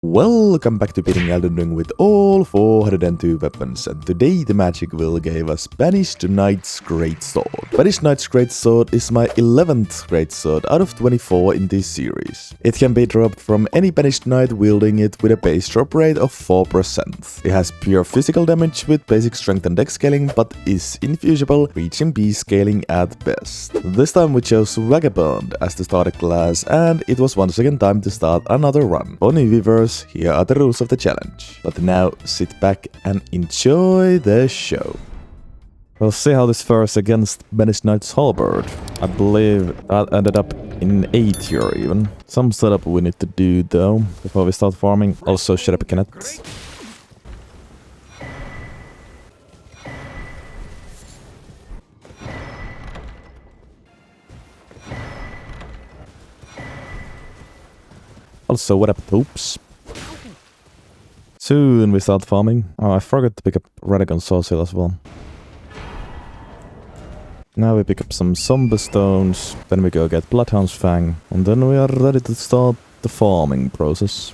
Welcome back to beating Elden Ring with all 402 weapons, and today the magic wheel gave us Banished Knight's Greatsword. Banished Knight's Greatsword is my 11th Greatsword out of 24 in this series. It can be dropped from any Banished Knight wielding it with a base drop rate of 4%. It has pure physical damage with basic strength and dex scaling, but is infusible, reaching B scaling at best. This time we chose Vagabond as the starter class, and it was once again time to start another run. For new viewers, here are the rules of the challenge. But now, sit back and enjoy the show. We'll see how this fares against Banished Knight's Halberd. I believe that ended up in A tier even. Some setup we need to do though, before we start farming. Also, shut up, Kenneth. Also, what up, Toops? Soon we start farming. Oh, I forgot to pick up Radagon Sourcil as well. Now we pick up some Zombie Stones, then we go get Bloodhound's Fang, and then we are ready to start the farming process.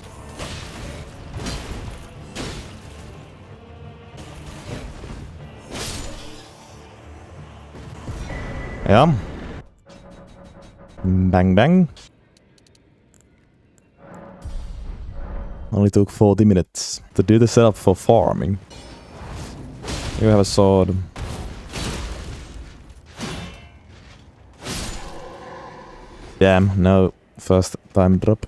Yeah. Bang bang. Only took 40 minutes to do the setup for farming. You have a sword. Damn, no first time drop.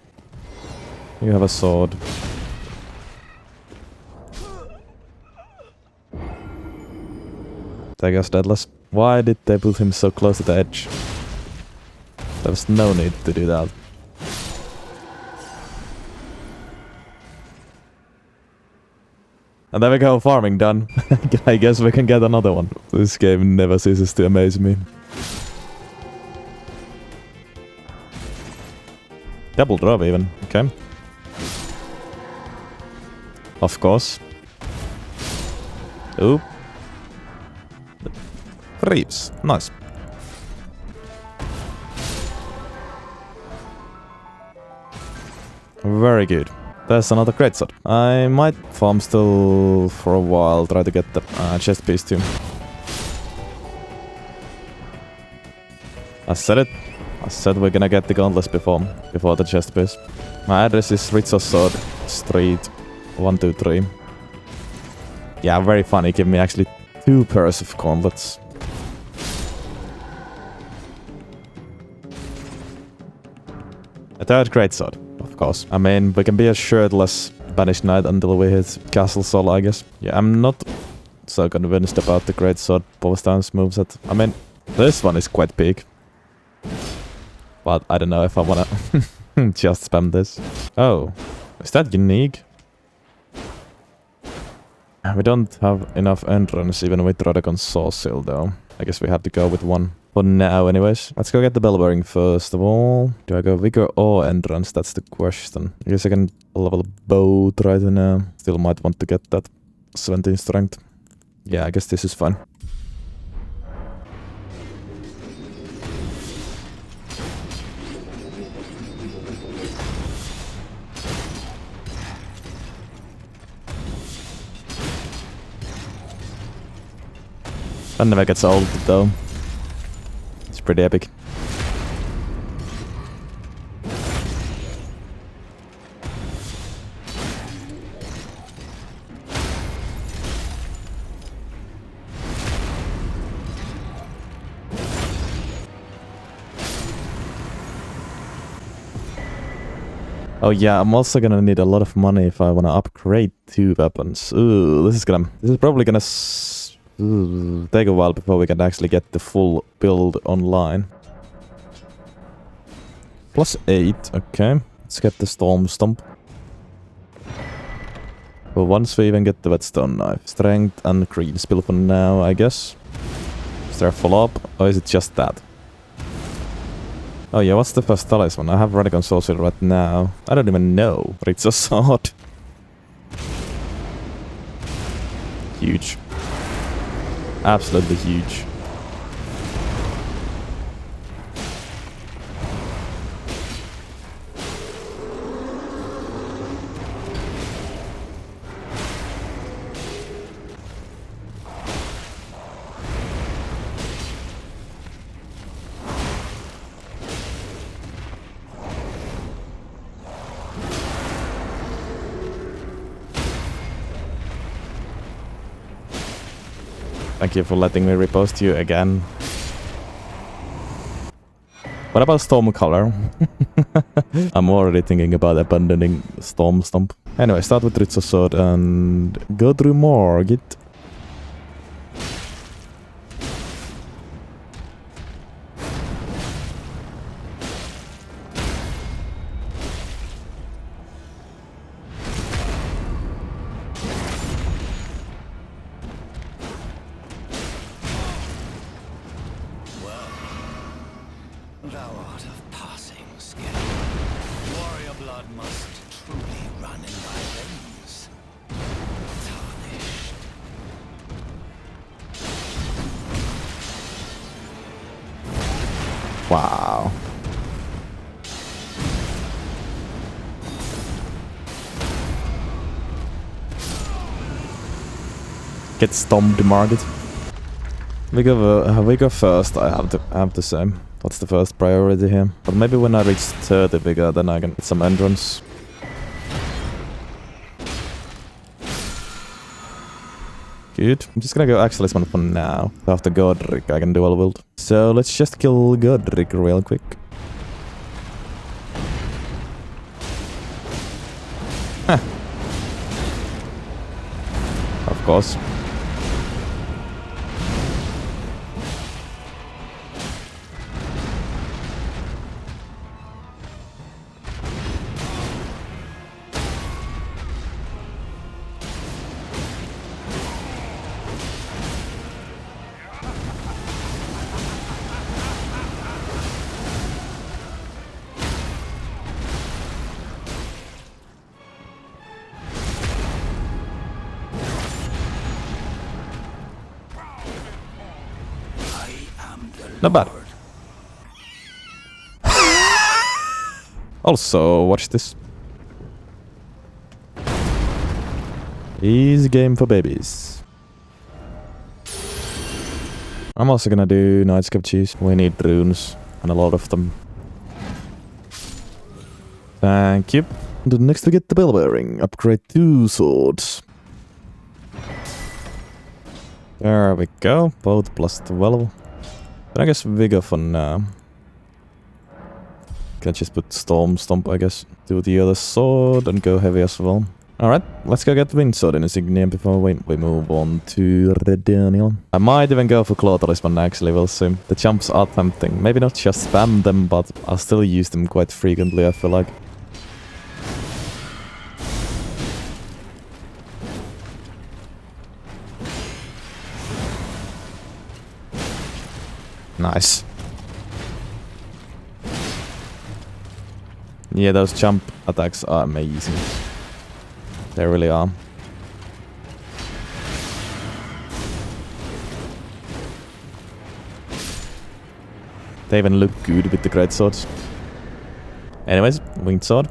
You have a sword. Take us deadless. Why did they put him so close to the edge? There was no need to do that. And there we go, farming done. I guess we can get another one. This game never ceases to amaze me. Double drop even, okay. Of course. Oop. Reeves, nice. Very good. There's another Greatsword. I might farm still for a while, try to get the chest piece too. I said it. I said we're gonna get the gauntlets before the chest piece. My address is Ritzosod Street 123. Yeah, very funny. Give me actually 2 pairs of gauntlets. A third Greatsword. Of course. I mean, we can be a shirtless Banished Knight until we hit Castle Sol, I guess. Yeah, I'm not so convinced about the Greatsword both times moveset. I mean, this one is quite big. But I don't know if I wanna just spam this. Oh, is that unique? We don't have enough entrance even with Radagon Sourcil though. I guess we have to go with one. For now anyways. Let's go get the bell bearing first of all. Do I go vigor or entrance? That's the question. I guess I can level both right now. Still might want to get that 17 strength. Yeah, I guess this is fine. That never gets old though. It's pretty epic. Oh yeah, I'm also gonna need a lot of money if I wanna upgrade 2 weapons. Ooh, this is probably gonna take a while before we can actually get the full build online. +8, okay. Let's get the Storm Stomp. Well, once we even get the Whetstone Knife. Strength and Green Spill for now, I guess. Is there a follow-up, or is it just that? Oh yeah, what's the first talisman? I have Radagon Sourcil right now. I don't even know, but it's a sword. Huge. Absolutely huge. Thank you for letting me repost you again. What about Storm Color? I'm already thinking about abandoning Storm Stomp. Anyway, start with Ritzo Sword and go through Margit. Thou art of passing skill. Warrior blood must truly run in thy veins. Tarnished. Wow. Get stomped, Margit. We go first. I have to say. That's the first priority here. But maybe when I reach 30 vigor, then I can get some entrance. Good. I'm just gonna go Axelisman for now. After Godrick, I can dual wield. So let's just kill Godrick real quick. Huh. Of course. Not bad. Also, watch this. Easy game for babies. I'm also gonna do Nightscape Cheese. We need runes, and a lot of them. Thank you. And next we get the bell bearing. Upgrade 2 swords. There we go. Both plus 12. But I guess Vigor for now. Can just put Storm Stomp, I guess. Do the other sword and go heavy as well. Alright, let's go get Wind Sword Insignia before we move on to Radagon. I might even go for Claw Talisman actually, we'll see. The jumps are tempting. Maybe not just spam them, but I'll still use them quite frequently, I feel like. Nice. Yeah, those jump attacks are amazing. They really are. They even look good with the greatswords. Anyways, winged sword.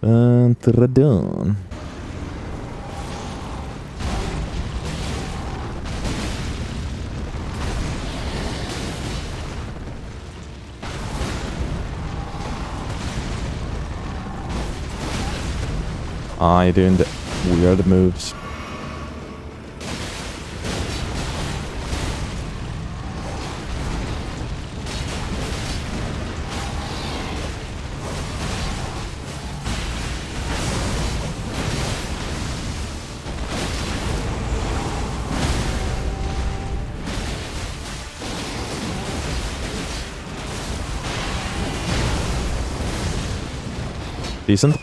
And Radahn. Ah, you're doing the weird moves. Decent.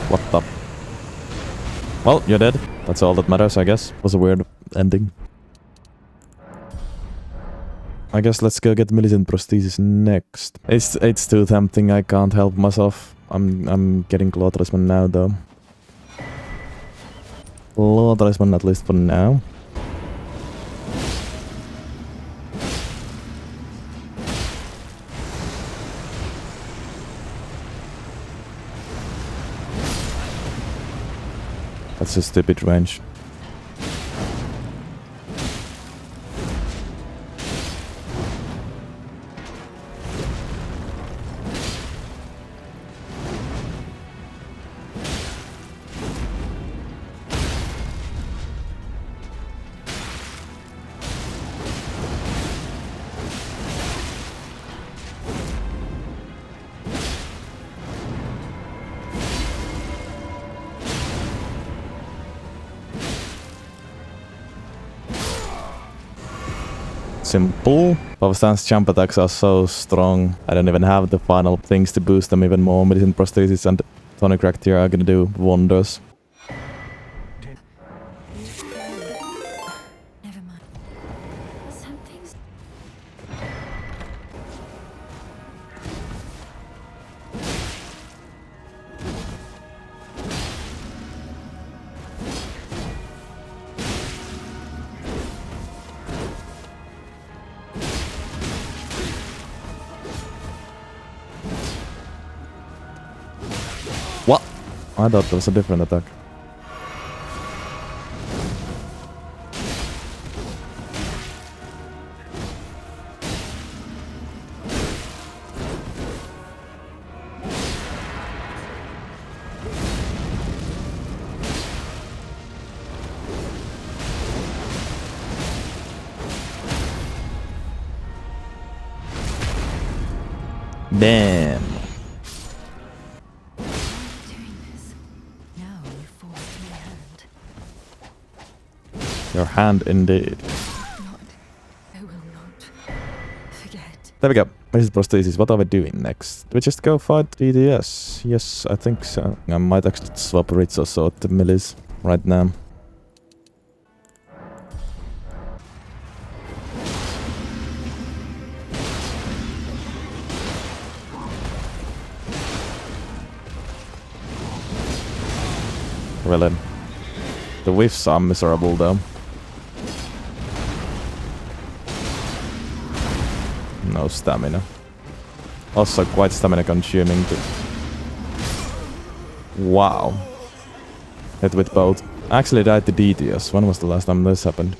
What the? Well, you're dead. That's all that matters, I guess. Was a weird ending. I guess let's go get Millicent Prosthesis next. It's too tempting. I can't help myself. I'm getting Claw Talisman now, though. Claw Talisman at least for now. That's a stupid range. simple. Both stance jump attacks are so strong. I don't even have the final things to boost them even more. Millicent Prosthesis and Tonic Rack here are gonna do wonders. Never mind. Something's... What? I thought that was a different attack. Damn. doing this. Now you forced my hand. Your hand indeed. Not. I will not forget. There we go. Millicent Prosthesis. What are we doing next? Do we just go fight DDS? Yes, I think so. I might actually swap Ritz or so to Millis right now. Really. The whiffs are miserable though. No stamina. Also quite stamina consuming too. Wow. Hit with both. Actually died to DTS. When was the last time this happened?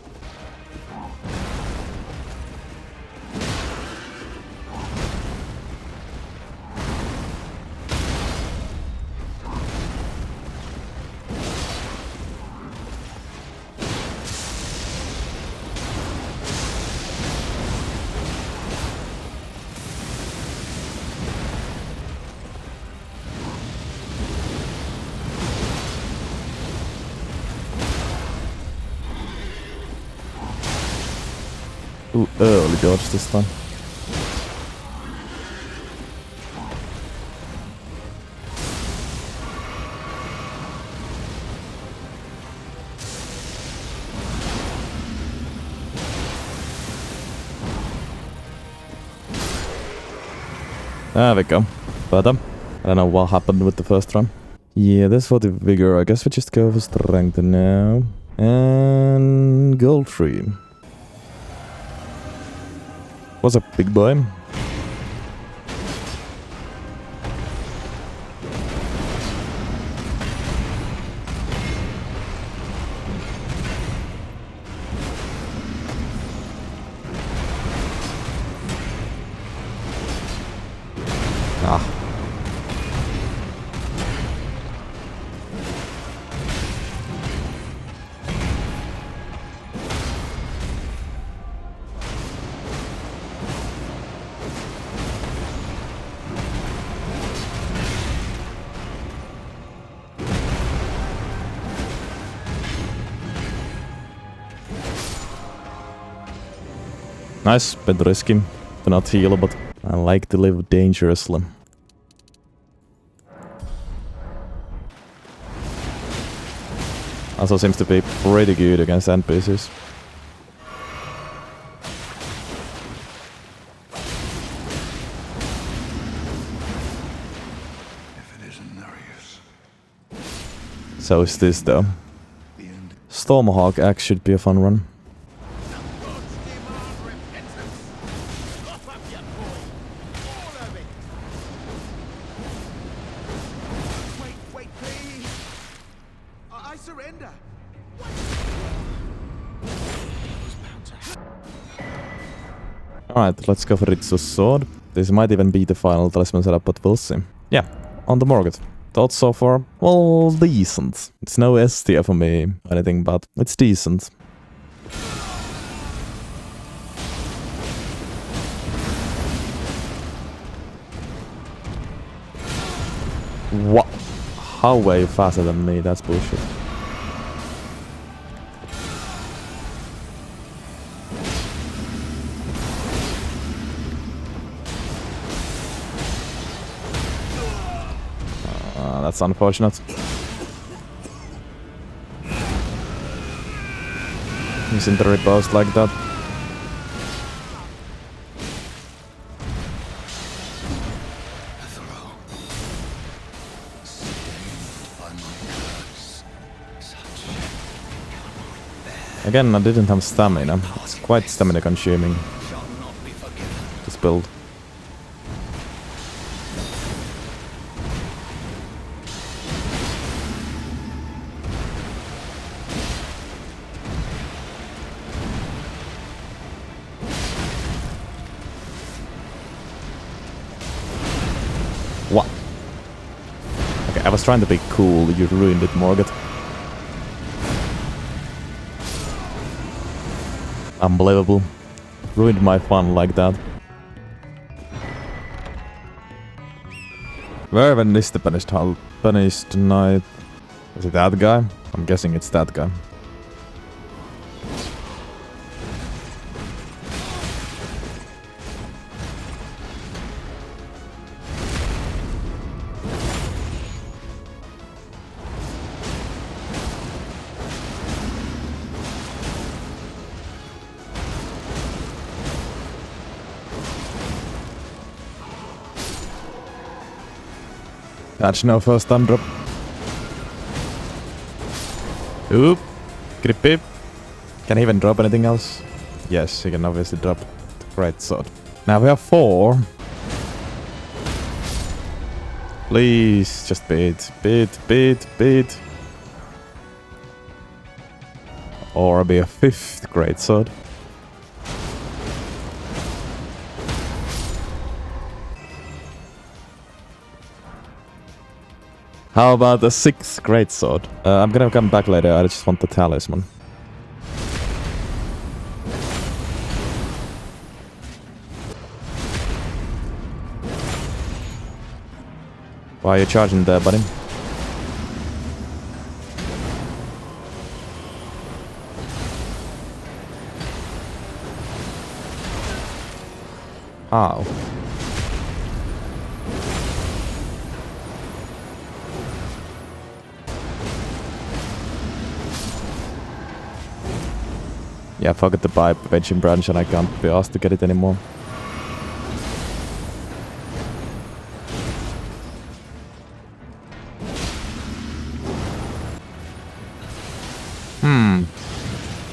Ooh, early dodge this time. There we go. Better. I don't know what happened with the first run. Yeah, that's for the vigor. I guess we just go for strength now. And Goldfrey. What's up, big boy? Ah. Nice, bit risky to not heal, but I like to live dangerously. Also seems to be pretty good against NPCs. If it isn't no use. So is this though. Stormhawk Axe should be a fun run. Alright, let's go for Ritsu's sword. This might even be the final talisman setup, but we'll see. Yeah, on the Morgott. Thoughts so far? Well, decent. It's no S tier for me or anything, but it's decent. What? How way faster than me? That's bullshit. That's unfortunate. He's in the riposte like that. Again, I didn't have stamina. It's quite stamina consuming, this build. What? Okay, I was trying to be cool, you ruined it, Morgott. Unbelievable. Ruined my fun like that. Where even is the Banished Knight? Is it that guy? I'm guessing it's that guy. Catch no first time drop. Oop. Grippy. Can he even drop anything else? Yes, he can obviously drop the Greatsword. Now we have 4. Please, just beat. Or be a 5th Greatsword. How about the 6th Greatsword? I'm gonna come back later, I just want the talisman. Why are you charging there, buddy? Ow. Yeah, I forgot to buy Veggie Branch and I can't be asked to get it anymore.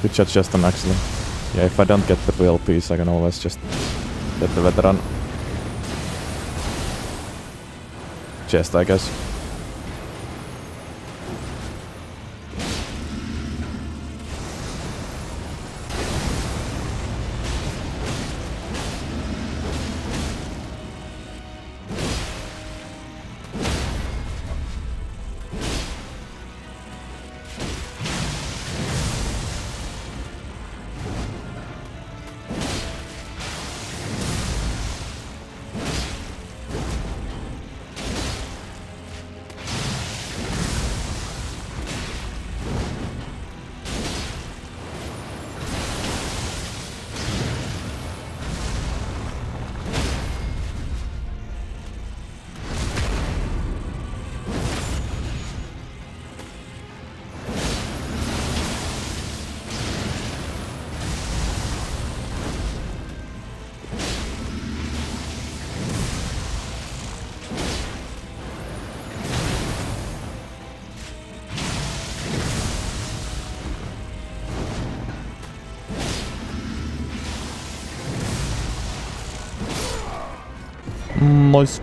Good shot, Justin, actually. Yeah, if I don't get the wheel piece, I can always just get the veteran chest, I guess. Nice.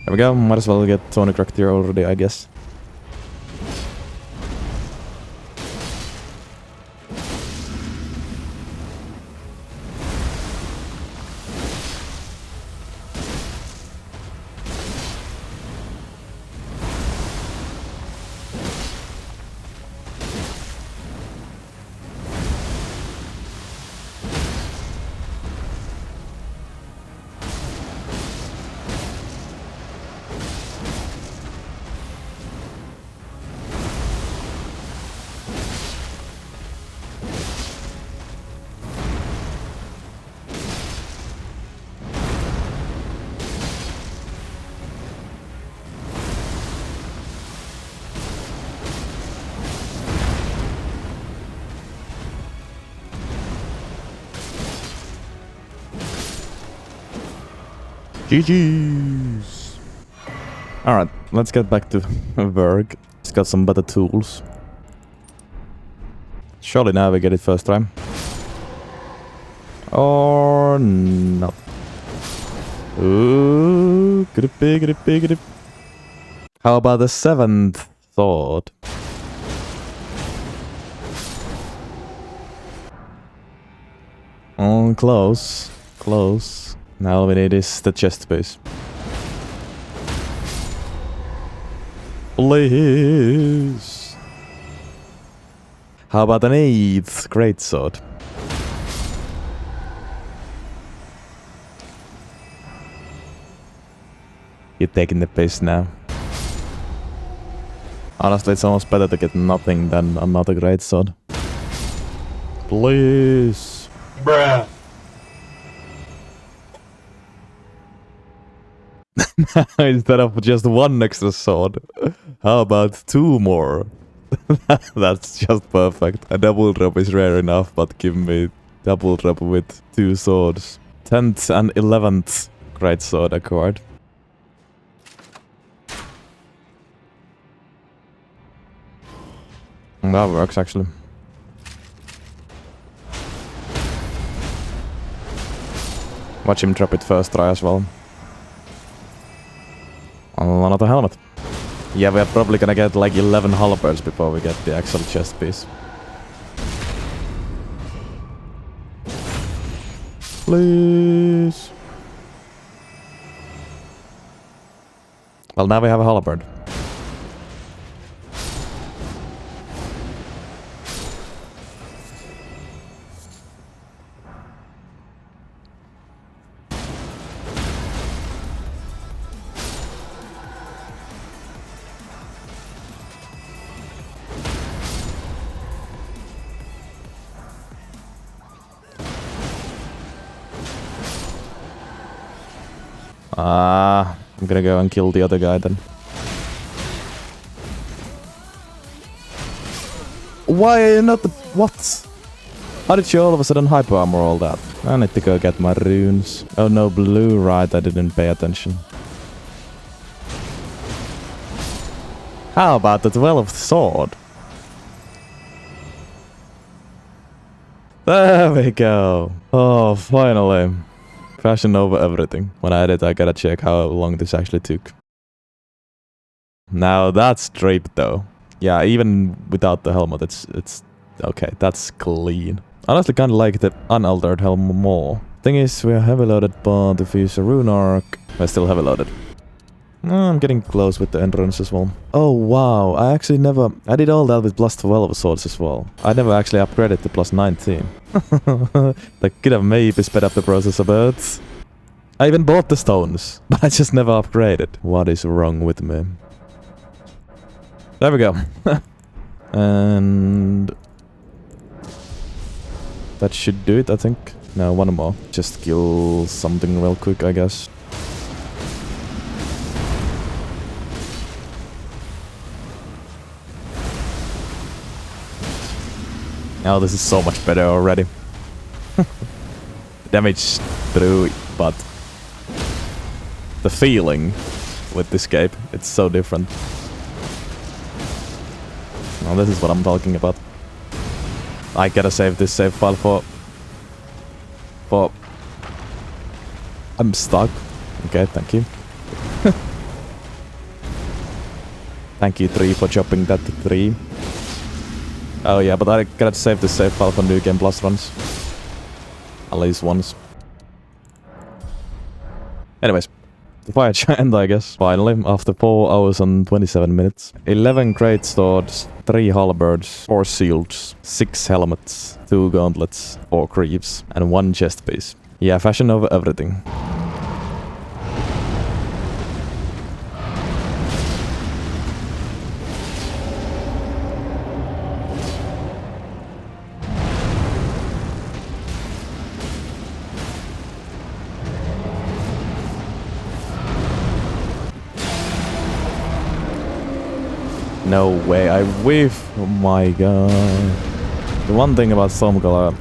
There we go, might as well get Tony cracked here already, I guess. GG's. Alright, let's get back to work. It's got some better tools. Surely now we get it first time. Or not. Ooh, could it be, could it be, could it... How about the 7th sword? Oh, close. Close. Now all we need is the chest space. Please. How about an 8th greatsword? You're taking the piss now. Honestly, it's almost better to get nothing than another greatsword. Please. Bruh. Instead of just one extra sword, how about 2 more? That's just perfect. A double drop is rare enough, but give me double drop with 2 swords. 10th and 11th greatsword acquired. That works actually. Watch him drop it first try as well. Another helmet. Yeah, we're probably gonna get like 11 halberds before we get the actual chest piece. Please. Well, now we have a halberd. I'm gonna go and kill the other guy then. Why not the... What? How did you all of a sudden hyper armor all that? I need to go get my runes. Oh no, blue, right, I didn't pay attention. How about the 12th sword? There we go. Oh, finally. Fashion over everything. When I edit, I gotta check how long this actually took. Now that's draped though. Yeah, even without the helmet, it's okay. That's clean. Honestly, kind of like the unaltered helmet more. Thing is, we're heavy loaded, but if we use a rune arc, we're still heavy loaded. I'm getting close with the endurance as well. Oh wow, I actually never... I did all that with plus 12 swords as well. I never actually upgraded to plus 19. That could have maybe sped up the process a bit. I even bought the stones, but I just never upgraded. What is wrong with me? There we go. And... that should do it, I think. No, one more. Just kill something real quick, I guess. Oh, this is so much better already. Damage through, but the feeling with this cape, it's so different. Now this is what I'm talking about. I gotta save this save file for... I'm stuck. Okay, thank you. Thank you 3 for chopping that to 3. Oh yeah, but I gotta save this save file for New Game Plus runs. At least once. Anyways, the fire giant, I guess. Finally, after 4 hours and 27 minutes. 11 great swords, 3 halberds, 4 shields, 6 helmets, 2 gauntlets, 4 creeps, and 1 chest piece. Yeah, fashion over everything. No way, I whiff! Oh my god. The one thing about Stormcaller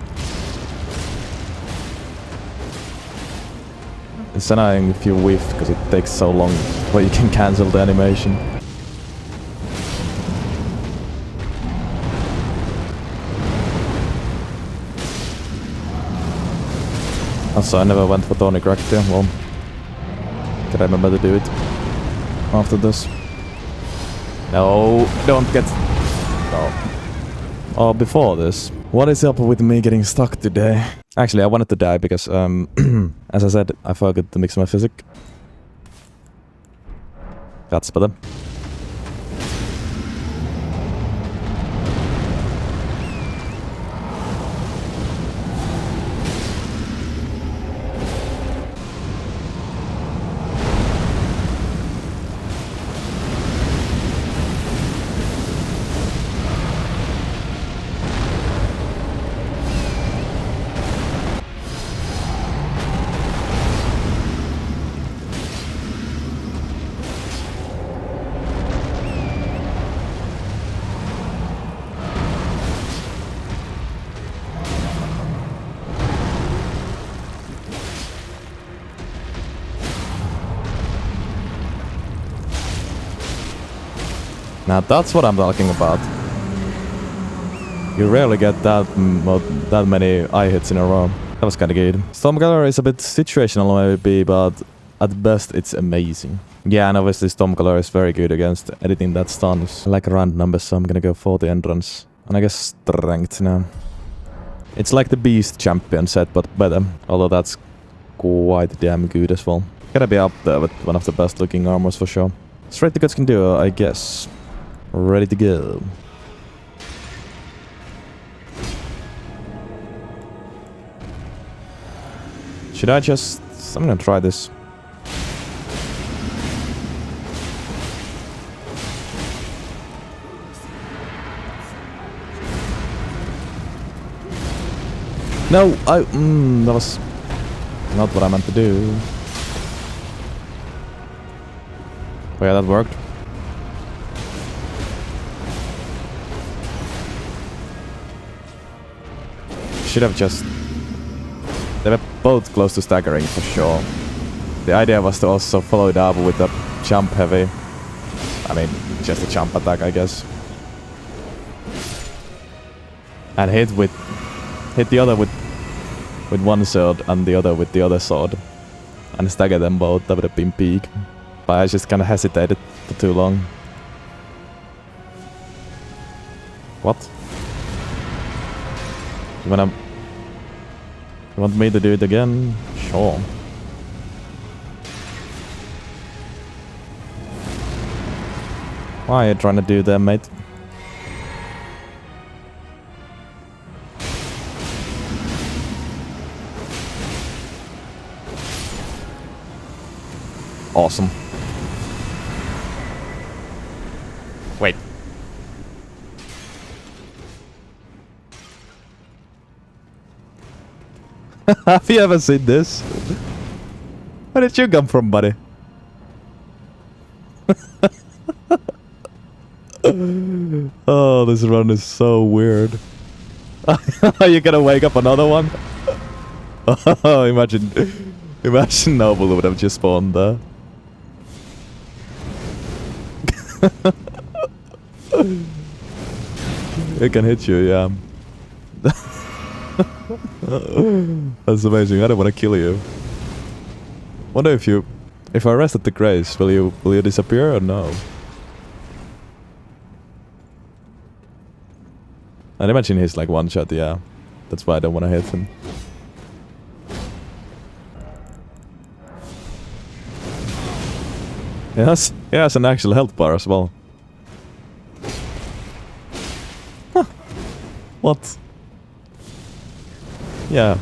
It's annoying if you whiff, because it takes so long before you can cancel the animation. Also, I never went for Tony Crack there. Well, can I remember to do it after this? No, don't get... No. Oh, before this. What is up with me getting stuck today? Actually, I wanted to die because, as I said, I forgot to mix my physic. That's better. Now that's what I'm talking about. You rarely get that many eye hits in a row. That was kinda good. Storm Gallery is a bit situational maybe, but at best it's amazing. Yeah, and obviously Storm Gallery is very good against anything that stuns. I like round numbers, so I'm gonna go for the entrance. And I guess strength now. It's like the Beast champion set, but better. Although that's quite damn good as well. Gotta be up there with one of the best looking armors for sure. Straight to Godskin Duo, I guess. Ready to go. Should I just... I'm gonna try this. No, that was not what I meant to do. Oh yeah, that worked. Should have just... They were both close to staggering for sure. The idea was to also follow it up with a jump heavy. I mean, just a jump attack, I guess. And hit the other with one sword and the other with the other sword. And stagger them both, that would have been peak. But I just kinda hesitated for too long. What? You want me to do it again? Sure. Why are you trying to do that, mate? Awesome. Wait. Have you ever seen this? Where did you come from, buddy? Oh, this run is so weird. Are you gonna wake up another one? Oh, imagine Noble would have just spawned there. It can hit you, yeah. That's amazing. I don't want to kill you. Wonder if I arrested the Grace, will you disappear or no? I'd imagine he's like one shot, yeah. That's why I don't want to hit him. Yes, he has an actual health bar as well. Huh. What? Yeah,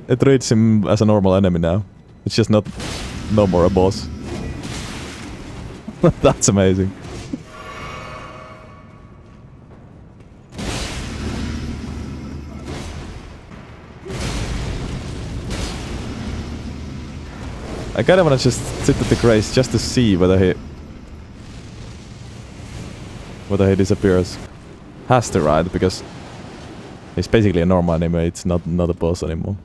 it treats him as a normal enemy now. It's just no more a boss. That's amazing. I kinda wanna just sit at the Grace just to see whether he disappears. Has to, right? Because he's basically a normal enemy, it's not a boss anymore.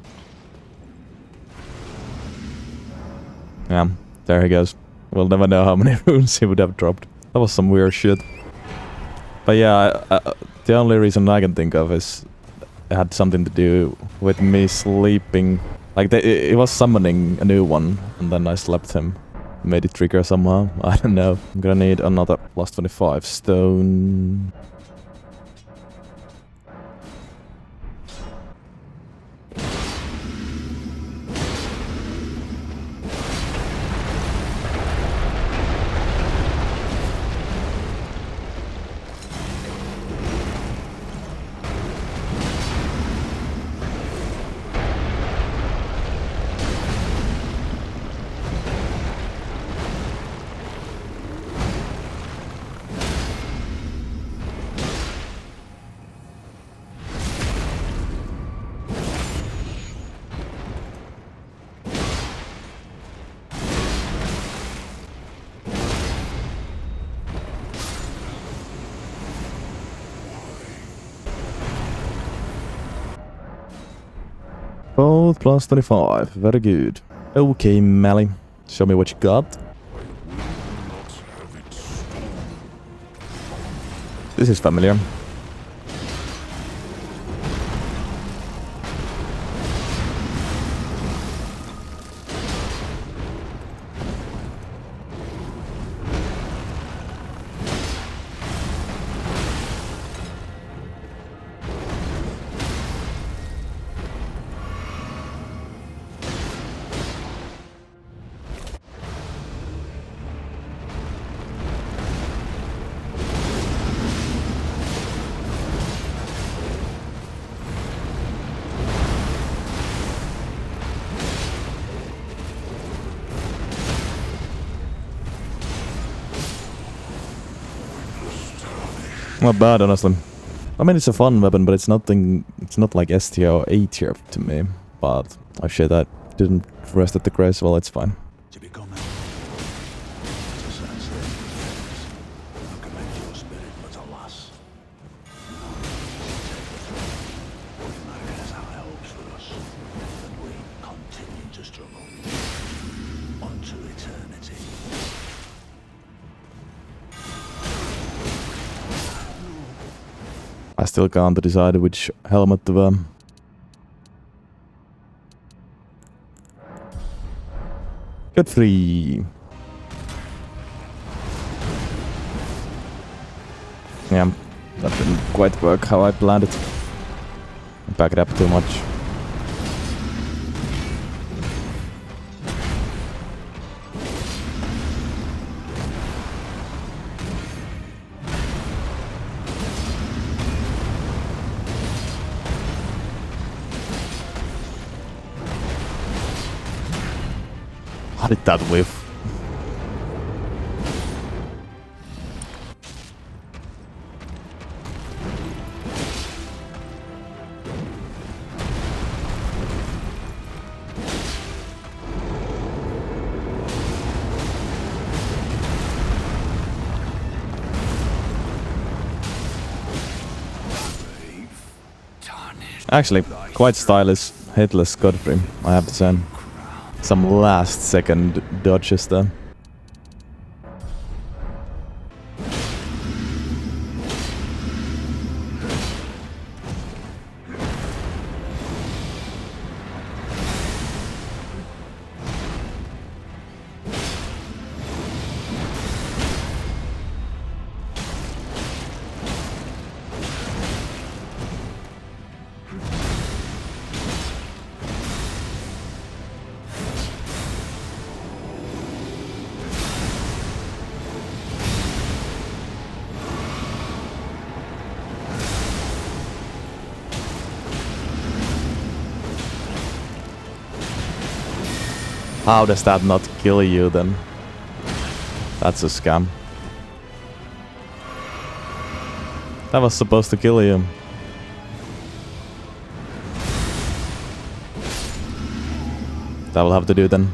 Yeah, there he goes. We'll never know how many runes he would have dropped. That was some weird shit. But yeah, the only reason I can think of is it had something to do with me sleeping. Like, it was summoning a new one, and then I slept him. Made it trigger somehow. I don't know. I'm gonna need another plus 25 stone. Both plus 25. Very good. Okay, Mally. Show me what you got. This is familiar. Not bad, honestly. I mean, it's a fun weapon, but it's nothing. It's not like S tier or A tier to me. But oh shit, that didn't rest at the grace. Well, it's fine. To become a commend your spirit, but alas. Margit has high hopes for us, and we continue to struggle. Unto eternity. I still can't decide which helmet to wear. Godfrey. Yeah, that didn't quite work how I planned it. Back it up too much. How did that whiff? Actually, quite stylish, hitless Godfrey, I have to say. Some last second dodges there. How does that not kill you then? That's a scam. That was supposed to kill you. That will have to do then.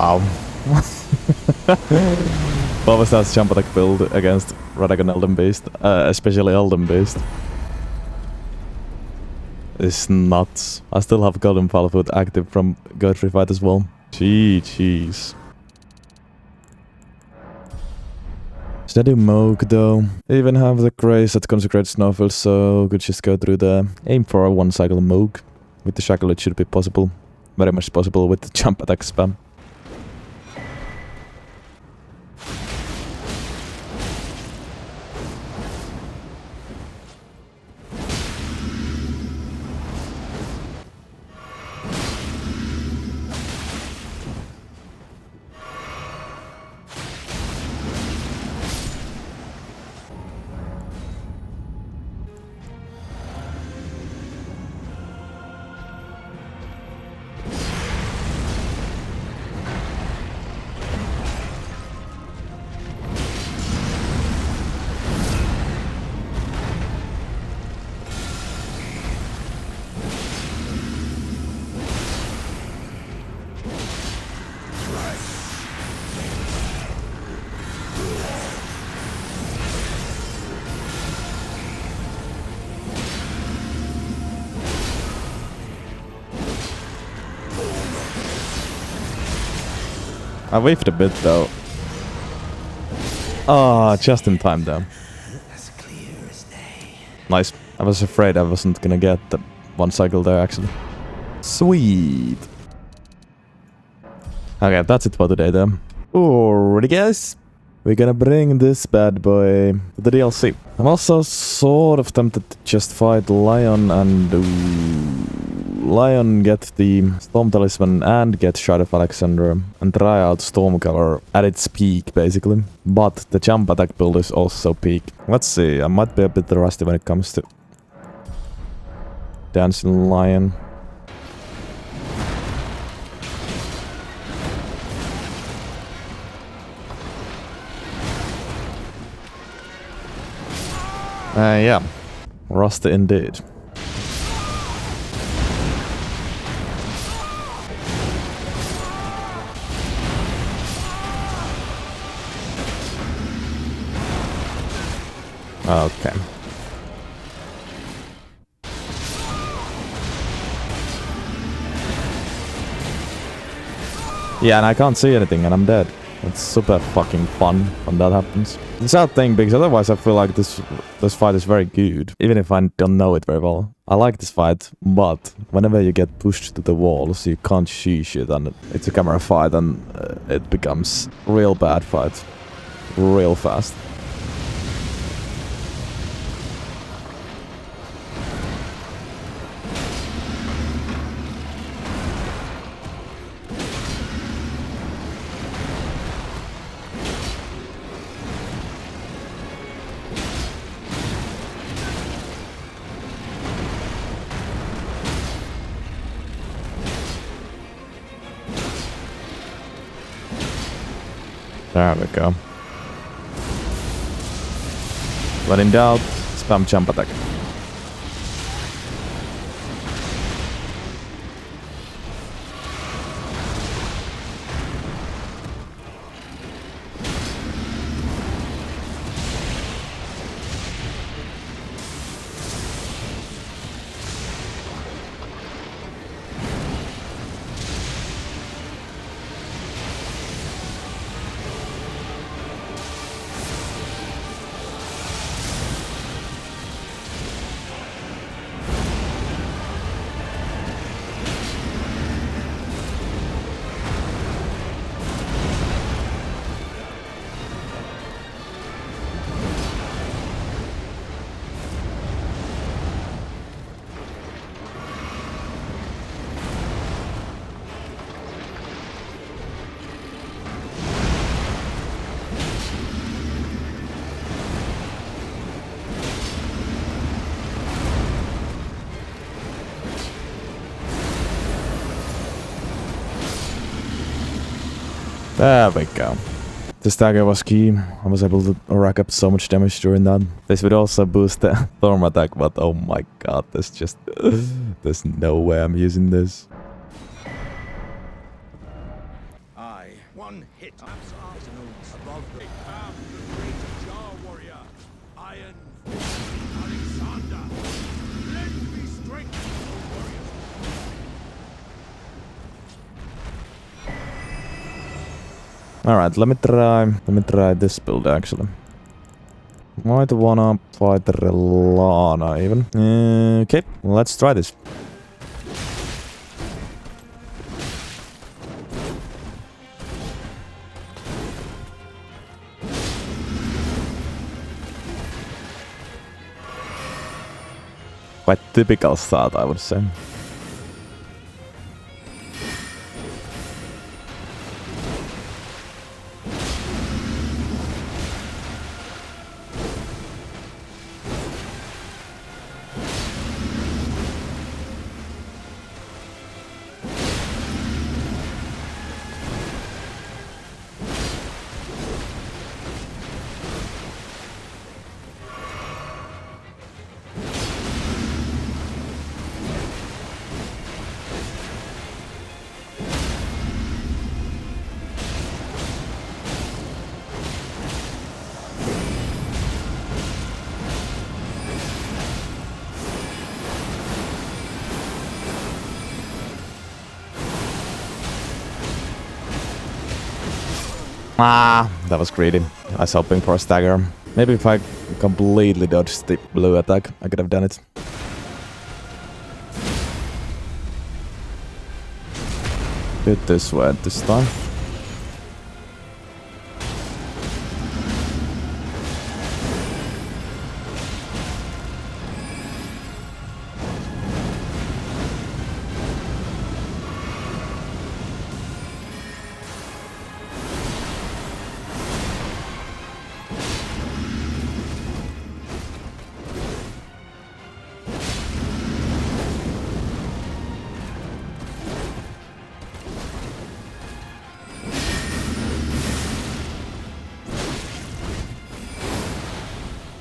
Wow. What was that jump attack build against Radagon Elden Beast? Especially Elden Beast. It's nuts. I still have Golden Foot active from Godfrey fight as well. Jeez. Should I do Mohg though? I even have the grace that Consecrate Snowfield, so could just go through the aim for a 1 cycle Mohg. With the shackle it should be possible. Very much possible with the jump attack spam. I waved a bit though. Ah, just in time though. As clear as day. Nice. I was afraid I wasn't gonna get the 1 cycle there actually. Sweet. Okay, that's it for today though. Alrighty guys. We're gonna bring this bad boy to the DLC. I'm also sort of tempted to just fight Lion and Lion, get the Storm Talisman and get Shard of Alexander and try out Stormcolor at its peak basically. But the jump attack build is also peak. Let's see, I might be a bit rusty when it comes to Dancing Lion. Yeah, rusty indeed. Okay. Yeah, and I can't see anything and I'm dead. It's super fucking fun when that happens. It's a sad thing because otherwise I feel like this fight is very good. Even if I don't know it very well. I like this fight, but whenever you get pushed to the walls, you can't see shit and it's a camera fight and it becomes real bad fight. Real fast. There we go. When in doubt, spam jump attack. There we go. The stagger was key. I was able to rack up so much damage during that. This would also boost the Storm attack, but oh my god, there's just... there's no way I'm using this. I it. Above the great Jar warrior, Iron Alexander. Lend me strength, O warriors. Alright, let me try this build actually. Might wanna fight Rellana even. Okay, let's try this. Quite typical start, I would say. Ah, that was greedy. I was hoping for a stagger. Maybe if I completely dodged the blue attack, I could have done it. Do it this way this time.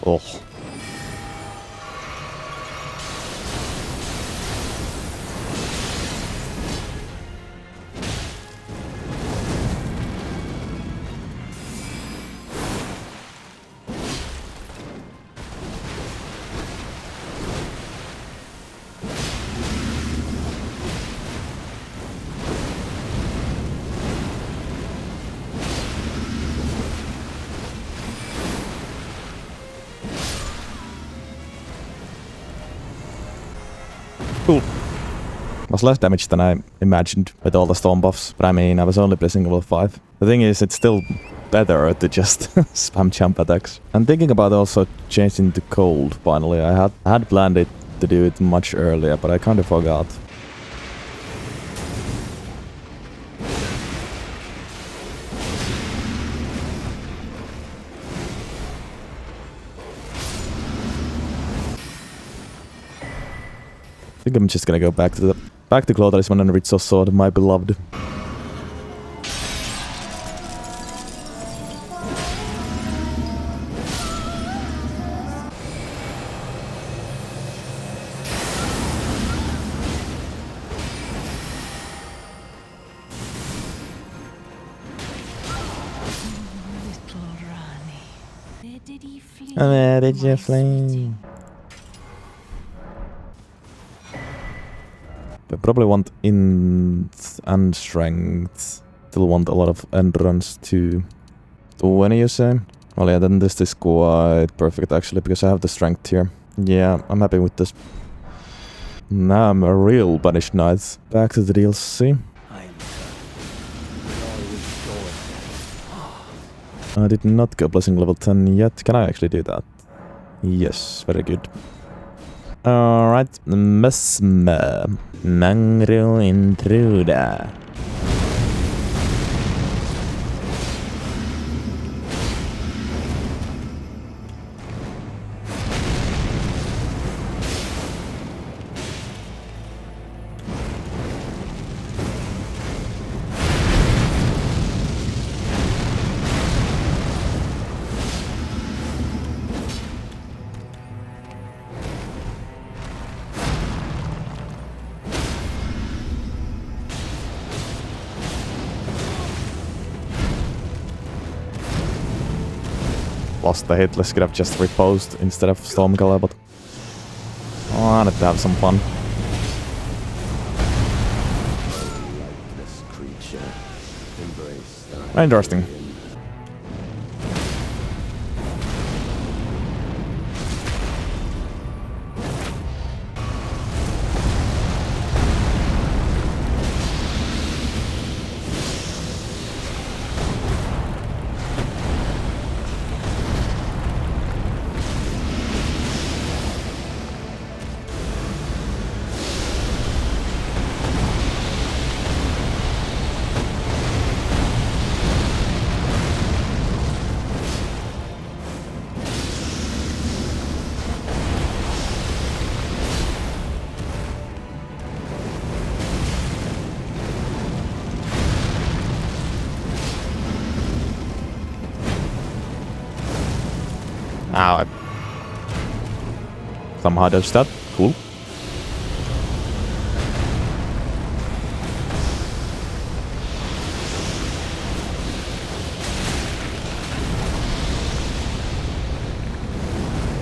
Oh. Cool. Was less damage than I imagined with all the storm buffs, but I mean, I was only placing level 5. The thing is, it's still better to just spam jump attacks. I'm thinking about also changing to cold finally. I had planned it to do it much earlier, but I kind of forgot. I think I'm just gonna go back to Clotalisman and Ritzo Sword, my beloved. Little Rani, where did he flee? Where did you my flee? sweetie? I probably want int and strength. Still want a lot of endurance too. 20 you say? Well yeah, then this is quite perfect actually, because I have the strength here. Yeah, I'm happy with this. Now I'm a real Banished Knight. Back to the DLC. I did not go blessing level 10 yet. Can I actually do that? Yes, very good. Alright, Messmer. Mangro Intruder. Lost the hit. Let's could have just reposed instead of Stormcaller, but oh, I wanted to have some fun. This creature embrace Interesting. Ow, I somehow dodged that. Cool.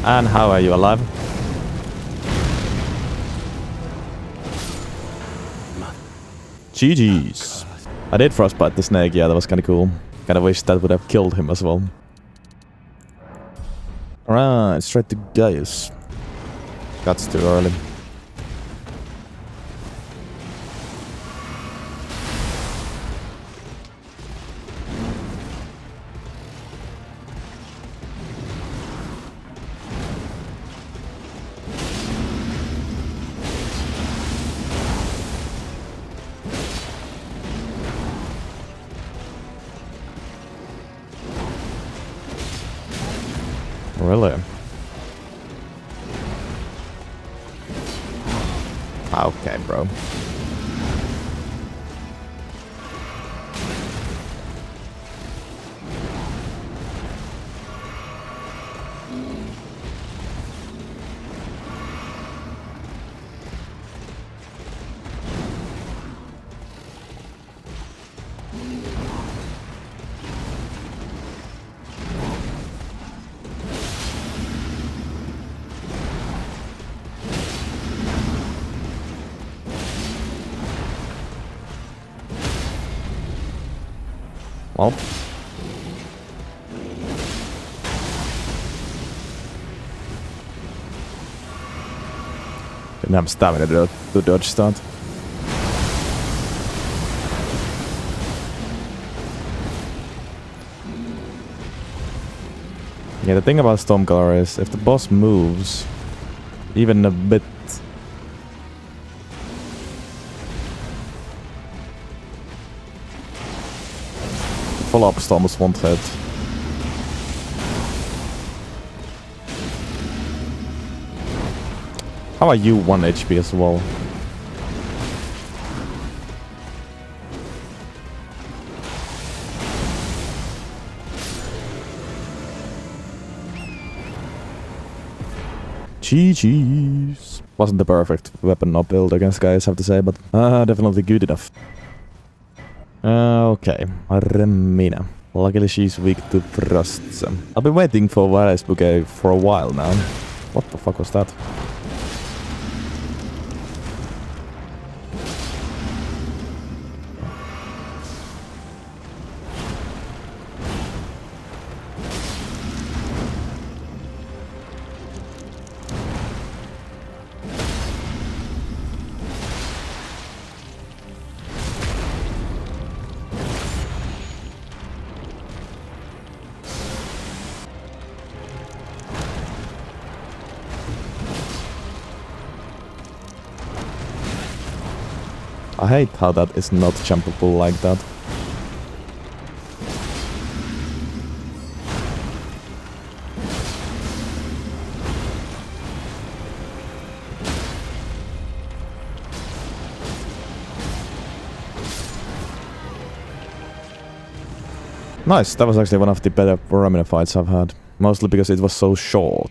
And how are you alive? GG's. I did frostbite the snake, yeah, that was kinda cool. Kinda wish that would have killed him as well. Alright, straight to Gaius. That's too early. Really? Okay, bro. Well. Didn't have stamina to dodge that. Yeah, the thing about Stormcaller is if the boss moves even a bit follow-up storms won't hit. How are you 1 HP as well? GG's. Wasn't the perfect weapon or build against Gaius, I have to say, but definitely good enough. Okay, Romina. Luckily she's weak to frosts. I've been waiting for Varys Bouquet for a while now. What the fuck was that? I hate how that is not jumpable like that. Nice, that was actually one of the better Romina fights I've had. Mostly because it was so short.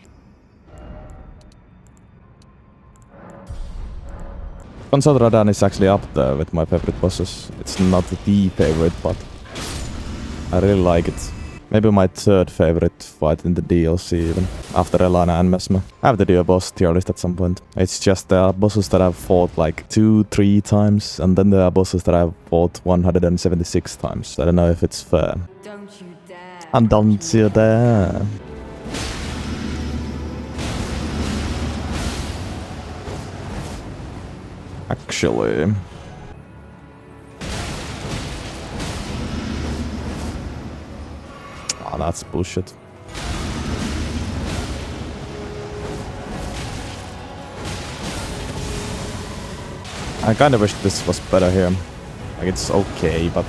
Consort Radahn is actually up there with my favorite bosses. It's not the favorite, but I really like it. Maybe my third favorite fight in the DLC even, after Rellana and Messmer. I have to do a boss tier list at some point. It's just there are bosses that I've fought like 2-3 times, and then there are bosses that I've fought 176 times. I don't know if it's fair. Don't you dare. And don't you dare. Actually... Oh, that's bullshit. I kinda wish this was better here. Like, it's okay, but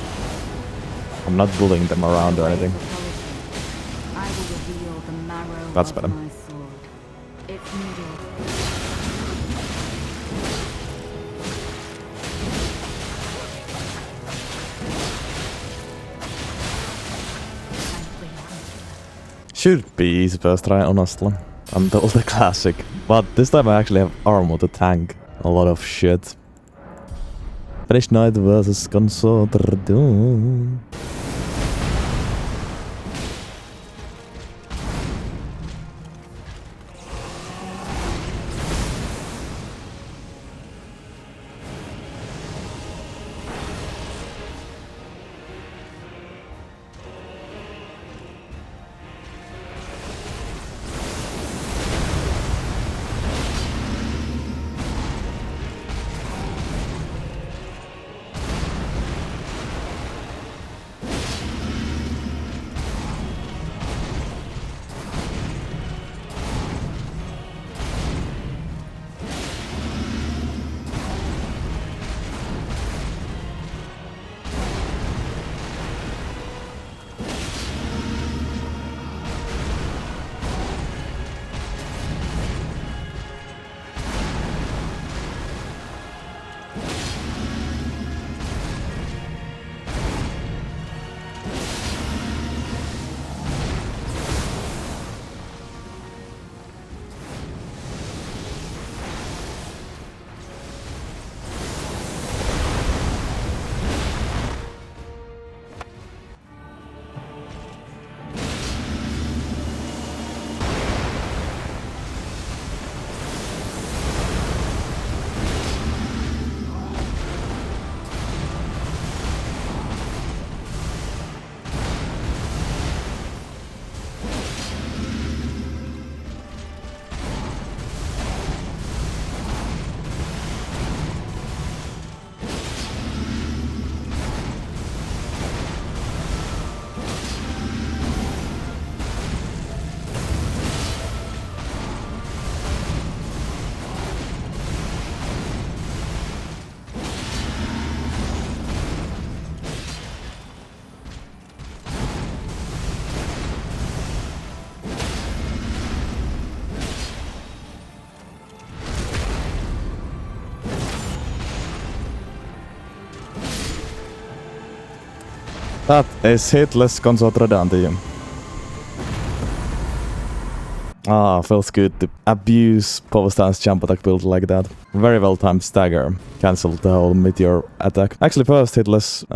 I'm not bullying them around or anything. I will reveal the marrow That's of better. my sword. Its needle. Should be easy first try, honestly. Until the classic. But this time I actually have armor to tank a lot of shit. Banished Knight versus Consort Radahn. That is hitless Consort Radahn to you. Ah, feels good to abuse power stance jump attack build like that. Very well timed stagger. Cancelled the whole meteor attack. Actually first hitless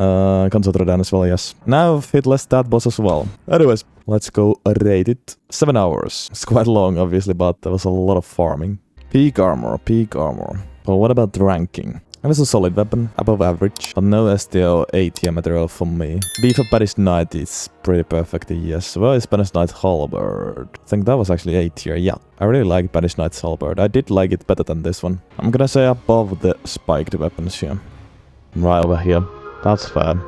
Consort Radahn as well, yes. Now hitless that boss as well. Anyways, let's go rate it. 7 hours. It's quite long obviously, but there was a lot of farming. Peak armor, peak armor. But what about ranking? It was a solid weapon, above average, but no STO A tier material for me. Beef of Banished Knight is pretty perfect, yes. Well, it's Banished Knight Halberd. I think that was actually A tier, yeah. I really like Banished Knight's Halberd. I did like it better than this one. I'm gonna say above the spiked weapons here. Right over here. That's fair.